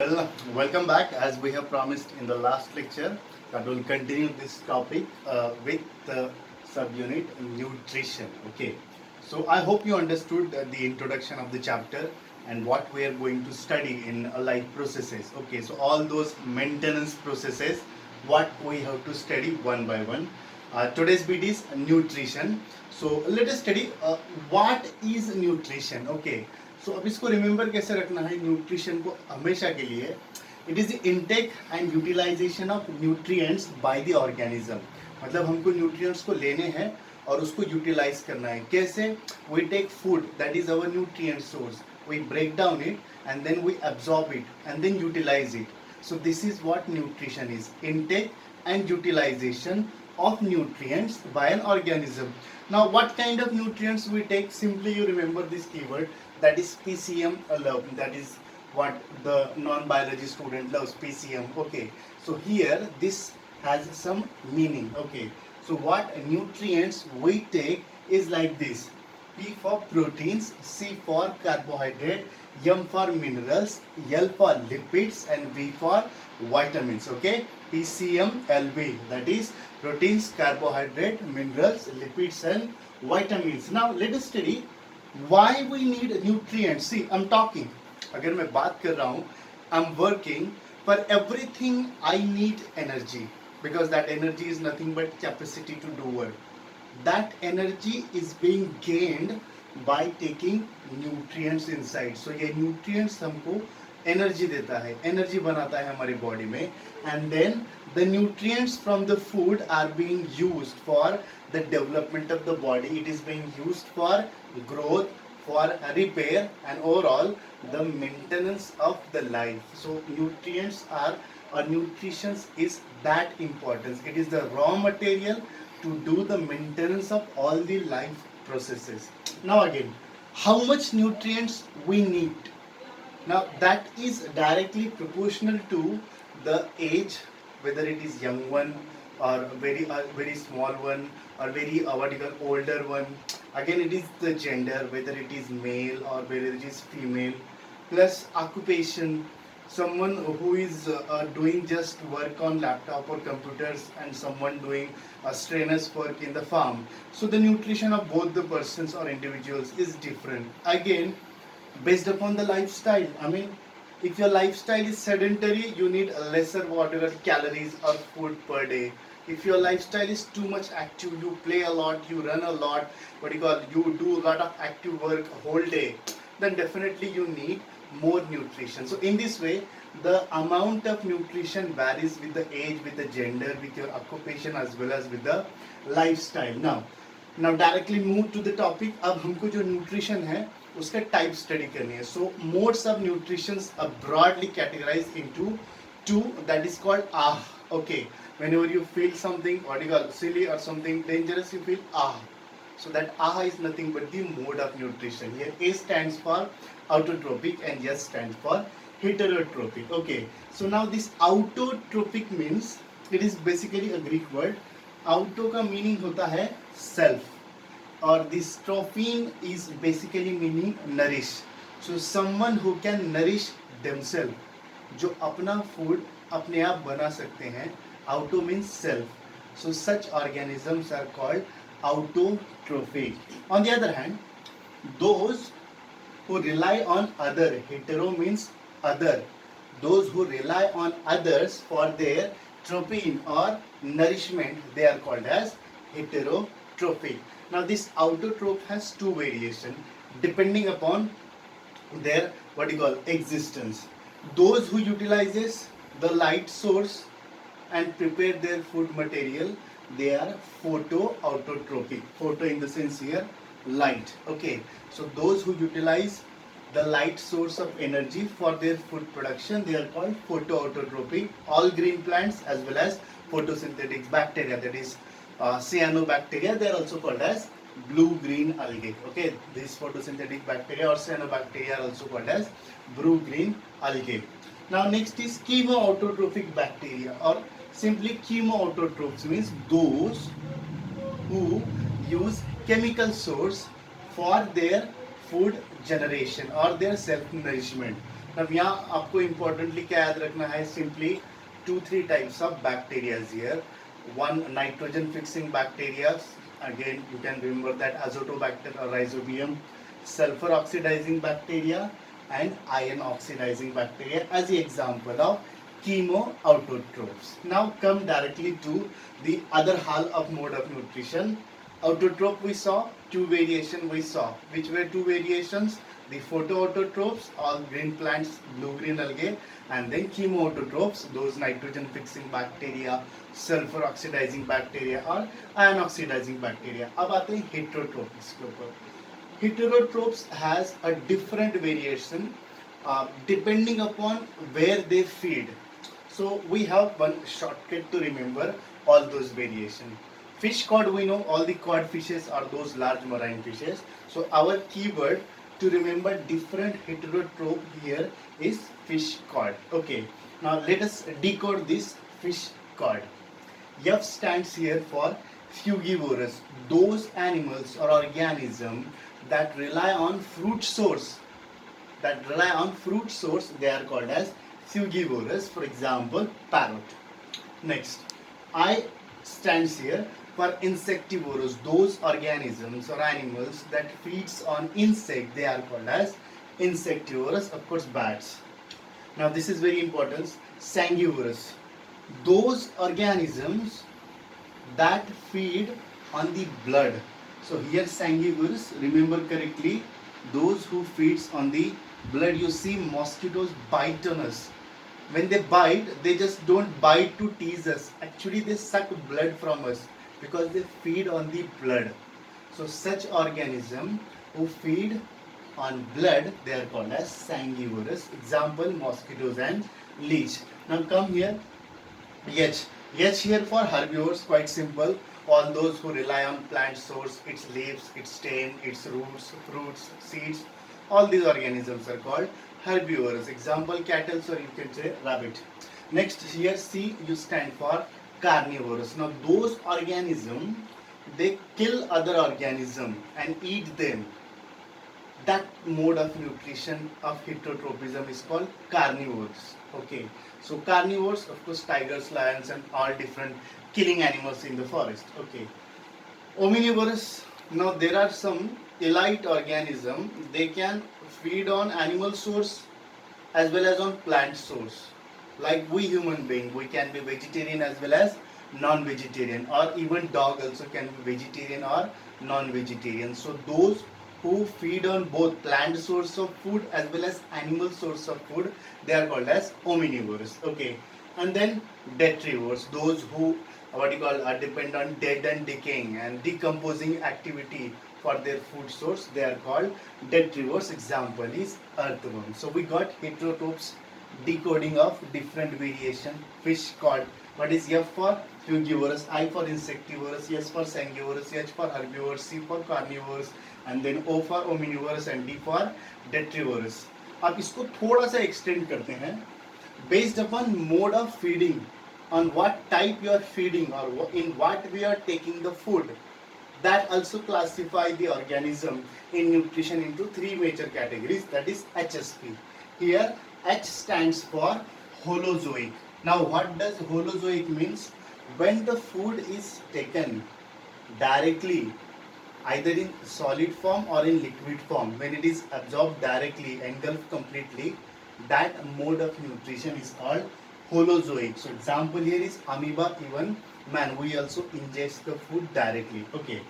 Well, welcome back. As we have promised in the last lecture, that we'll continue this topic with the subunit nutrition. Okay, so I hope you understood the introduction of the chapter and what we are going to study in life processes. Okay, so all those maintenance processes, what we have to study one by one. Today's bit is nutrition. So let us study what is nutrition. Okay, सो अब इसको remember कैसे रखना है nutrition को हमेशा के लिए it is the intake and utilization of nutrients by the organism मतलब हमको न्यूट्रिएंट्स को लेने हैं और उसको यूटिलाइज करना है कैसे we take food that is our nutrient source we break down it and then we absorb it and then utilize it so this is what nutrition is intake and utilization of nutrients by an organism. Now what kind of nutrients we take? Simply you remember this keyword, that is PCM love, that is what the non-biology student loves, PCM. Okay, so here this has some meaning. Okay, so what nutrients we take is like this: P for proteins, C for carbohydrate, M for minerals, L for lipids, and V for vitamins. Okay, PCMLB, that is proteins, carbohydrate, minerals, lipids, and vitamins. Now let us study why we need nutrients. See, I'm talking. अगर मैं बात कर रहा हूँ, I'm working. For everything I need energy because that energy is nothing but capacity to do work. That energy is being gained by taking nutrients inside. So ये nutrients हमको energy देता है, एनर्जी बनाता है हमारी बॉडी में and then the nutrients from the food are being used for the development of the body. It is being used for growth, for repair and overall the maintenance of the life. So nutrients are or nutrition is that important. It is the raw material to do the maintenance of all the life processes. Now again, how much nutrients we need? Now that is directly proportional to the age, whether it is young one or very small one or very what you call older one. Again, it is the gender, whether it is male or whether it is female, plus occupation. Someone who is doing just work on laptop or computers and someone doing strenuous work in the farm. So the nutrition of both the persons or individuals is different. Again, based upon the lifestyle. I mean, if your lifestyle is sedentary, you need lesser whatever calories or food per day. If your lifestyle is too much active, you play a lot, you run a lot, you do a lot of active work a whole day, then definitely you need more nutrition. So in this way, the amount of nutrition varies with the age, with the gender, with your occupation as well as with the lifestyle. Now directly move to the topic. अब हमको जो nutrition है उसका type study करनी है. So modes of nutrition are broadly categorized into two, that is called ah. Okay, whenever you feel something what you call silly or something dangerous, you feel ah. So that ah is nothing but the mode of nutrition. Here A stands for autotrophic and S stands for heterotrophic. Okay, so now this autotrophic means it is basically a Greek word. Auto का meaning होता है self और this trophin is basically meaning nourish. So someone who can nourish themselves, जो अपना food अपने आप बना सकते हैं. Auto means self. So such organisms are called autotrophic. On the other hand, those who rely on other, hetero means other, those who rely on others for their trophin or nourishment, they are called as heterotrophic. Now this autotroph has two variations depending upon their what you call existence. Those who utilizes the light source and prepare their food material, they are photoautotrophic. Photo in the sense here light. Okay, so those who utilize the light source of energy for their food production, they are called photoautotrophic. All green plants as well as photosynthetic bacteria, that is cyanobacteria, they are also called as blue green algae. Okay, these photosynthetic bacteria or cyanobacteria are also called as blue green algae. Now next is chemoautotropic bacteria, or simply chemoautotrophs means those who use chemical source for their food generation or their self nourishment. अब यहाँ आपको importantly क्या याद रखना है, simply 2-3 types of bacteria here. One, nitrogen fixing bacteria, again you can remember that azotobacter or rhizobium, sulfur oxidizing bacteria and iron oxidizing bacteria as the example of Chemoautotrophs. Now come directly to the other half of mode of nutrition. Autotroph we saw, two variation we saw. Which were two variations? The photoautotrophs, all green plants, blue-green algae, and then chemoautotrophs, those nitrogen fixing bacteria, sulfur oxidizing bacteria or iron oxidizing bacteria. अब आते हैं heterotrophs के ऊपर. Heterotrophs has a different variation depending upon where they feed. So we have one shortcut to remember all those variations. Fish cod, we know all the cod fishes are those large marine fishes. So our keyword to remember different heterotroph here is fish cod. Okay, now let us decode this fish cod. F stands here for frugivorous, those animals or organisms that rely on fruit source. They are called as frugivorous. For example, parrot. Next, I stands here for insectivorous, those organisms or animals that feeds on insect. They are called as insectivorous. Of course, bats. Now this is very important. Sanguivorous, those organisms that feed on the blood. So here sanguivorous, remember correctly, those who feeds on the blood. You see mosquitoes bite on us. When they bite, they just don't bite to tease us. Actually, they suck blood from us because they feed on the blood. So such organism who feed on blood, they are called as sanguivorous. Example, mosquitoes and leech. Now come here, H. H here for herbivores, quite simple. All those who rely on plant source, its leaves, its stem, its roots, fruits, seeds, all these organisms are called herbivores. Example, cattle, or you can say rabbit. Next here C, you stand for carnivorous. Now those organisms, they kill other organisms and eat them. That mode of nutrition of heterotrophism is called carnivores. Okay, so carnivores, of course, tigers, lions and all different killing animals in the forest. Okay, omnivorous. Now there are some elite organisms, they can feed on animal source as well as on plant source. Like we human being, we can be vegetarian as well as non-vegetarian, or even dog also can be vegetarian or non-vegetarian. So those who feed on both plant source of food as well as animal source of food, they are called as omnivores. Okay, and then detrivores, those who depend on dead and decaying and decomposing activity for their food source, they are called detrivores. Example is earthworm. So we got heterotrophs, decoding of different variation. Fish cod, what is F for frugivorous, I for insectivorous, S for sanguivorous, H for herbivores, C for carnivores, and then O for omnivorous and D for detrivorous. अब इसको थोड़ा सा extend करते हैं. Based upon mode of feeding, on what type you are feeding or in what we are taking the food, that also classify the organism in nutrition into three major categories, that is HSP. Here H stands for holozoic. Now what does holozoic means? When the food is taken directly, either in solid form or in liquid form, when it is absorbed directly, engulfed completely, that mode of nutrition is called holozoic. So example here is amoeba, even man, we also ingest the food directly. Okay.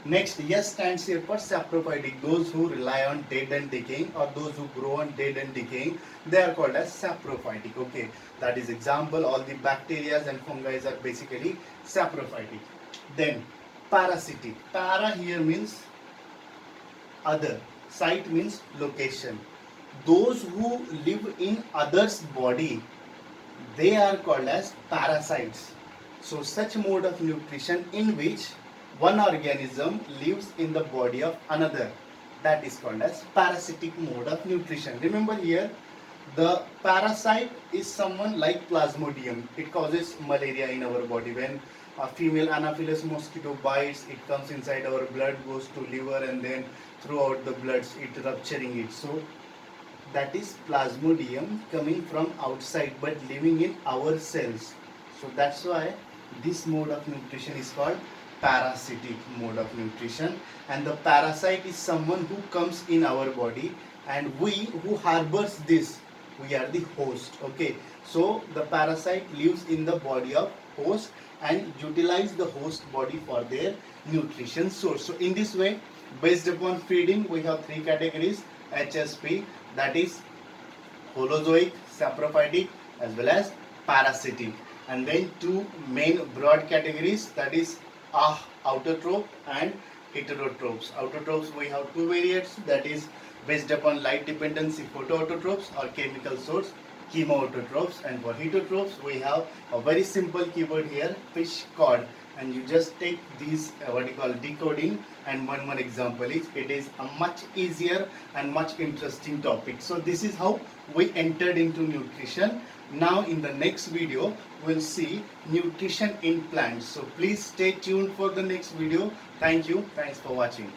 Next, S stands here for saprophytic, those who rely on dead and decaying, or those who grow on dead and decaying, they are called as saprophytic. Okay, that is example, all the bacteria and fungi are basically saprophytic. Then parasitic. Para here means other, site means location. Those who live in others' body, they are called as parasites. So such mode of nutrition in which one organism lives in the body of another, that is called as parasitic mode of nutrition. Remember here, the parasite is someone like Plasmodium. It causes malaria in our body. When a female Anopheles mosquito bites, it comes inside our blood, goes to liver, and then throughout the blood it rupturing it. So that is plasmodium coming from outside but living in our cells. So that's why this mode of nutrition is called parasitic mode of nutrition, and the parasite is someone who comes in our body, and we who harbors this, we are the host. Okay, so the parasite lives in the body of host and utilize the host body for their nutrition source. So in this way, based upon feeding, we have three categories: HSP, that is holozoic, saprophytic, as well as parasitic. And then two main broad categories, that is autotroph and heterotrophs. Autotrophs, we have two variants, that is based upon light dependency photoautotrophs or chemical source chemoautotrophs. And for heterotrophs, we have a very simple keyword here, fish cod, and you just take these what you call decoding, and one example is, it is a much easier and much interesting topic. So this is how we entered into nutrition. Now in the next video we'll see nutrition in plants. So please stay tuned for the next video. Thank you. Thanks for watching.